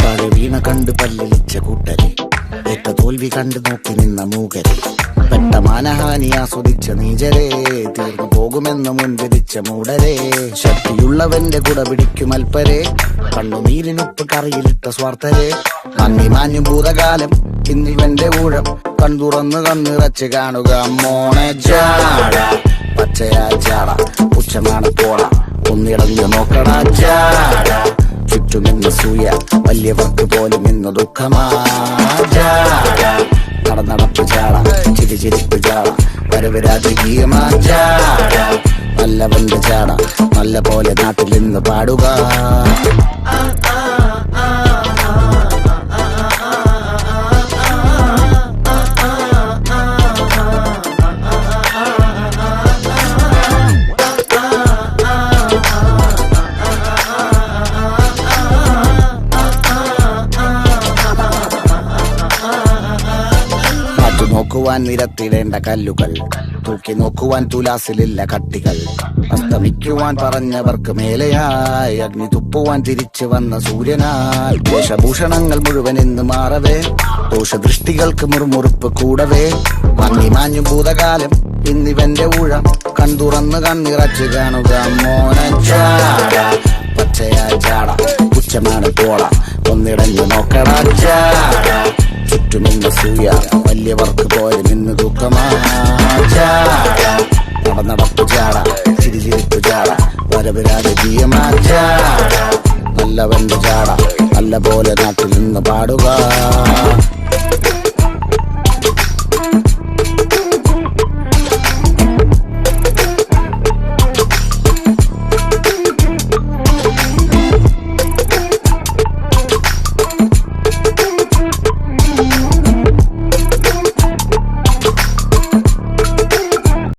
താഴെ വീണ കണ്ട് പല്ലിളിച്ച കൂട്ടരെ, ഏറ്റ തോൽവി കണ്ട് നോക്കി നിന്ന മൂകരെ, പെട്ട മാനഹാനി ആസ്വദിച്ച നീചരെ, തീർന്നു പോകുമെന്ന് മുൻവിധിച്ച മൂടരെ, ശക്തിയുള്ളവന്റെ കുട പിടിക്കും അൽപ്പരെ, കണ്ണുനീരിനുപ്പ് കറിയിലിട്ട സ്വാർത്ഥരെ, നന്ദി മാഞ്ഞു ഭൂതകാലം ഇന്നിവന്റെ ഊഴം, കൺതുറന്ന് കണ്ണിറച്ച് കാണുക മോണെ ജാട, പച്ചയാ ജാട പുച്ഛമാണ് പോള, ഒന്നിടഞ്ഞു നോക്കടാ ജാട, ചുറ്റുമിന്ന് സൂയ വലിയവർക്ക് പോലും ഇന്ന് ദുഃഖമാ ജാട, നടപ്പ് ജാട ചിരിച്ചിരിപ്പ് ജാട, വരവ് രാജകീയമാ ജാട, നല്ലവന്റെ ജാട നല്ല പോലെ നാട്ടിൽ നിന്ന് പാടുക. നോക്കുവാൻ നിരത്തിടേണ്ട കല്ലുകൾ, തൂക്കി നോക്കുവാൻ തുലാസിലില്ല കട്ടികൾ, അസ്തമിക്കുവാൻ പറഞ്ഞവർക്ക് മേലെയായി അഗ്നി തുപ്പുവാൻ തിരിച്ചു വന്ന സൂര്യനാൽ, ദോഷഭൂഷണങ്ങൾ മുഴുവൻ ഇന്ന് മാറവേ, ദോഷദൃഷ്ടികൾക്ക് മുറുമുറുപ്പ് കൂടവേ, മങ്ങി മാഞ്ഞു ഭൂതകാലം ഇന്നിവന്റെ ഊഴം, കൺതുറന്ന് കണ്ണിറച്ച് കാണുക മോനെ ജാട, പച്ചയാ ജാട പുച്ഛമാണ് പോള, ഒന്നിടഞ്ഞു നോക്കടാ ജാട, ചുറ്റുമിന്ന് സൂയ വലിയവർക്ക് പോലും ഇന്ന് ദുഃഖമാ ജാട, നടപ്പ് ജാട ചിരിച്ചിരിപ്പ് ജാട, വരവ് രാജകീയമാ ജാട, നല്ലവന്റെ ജാട നല്ല പോലെ നാട്ടിൽ നിന്ന് പാടുക.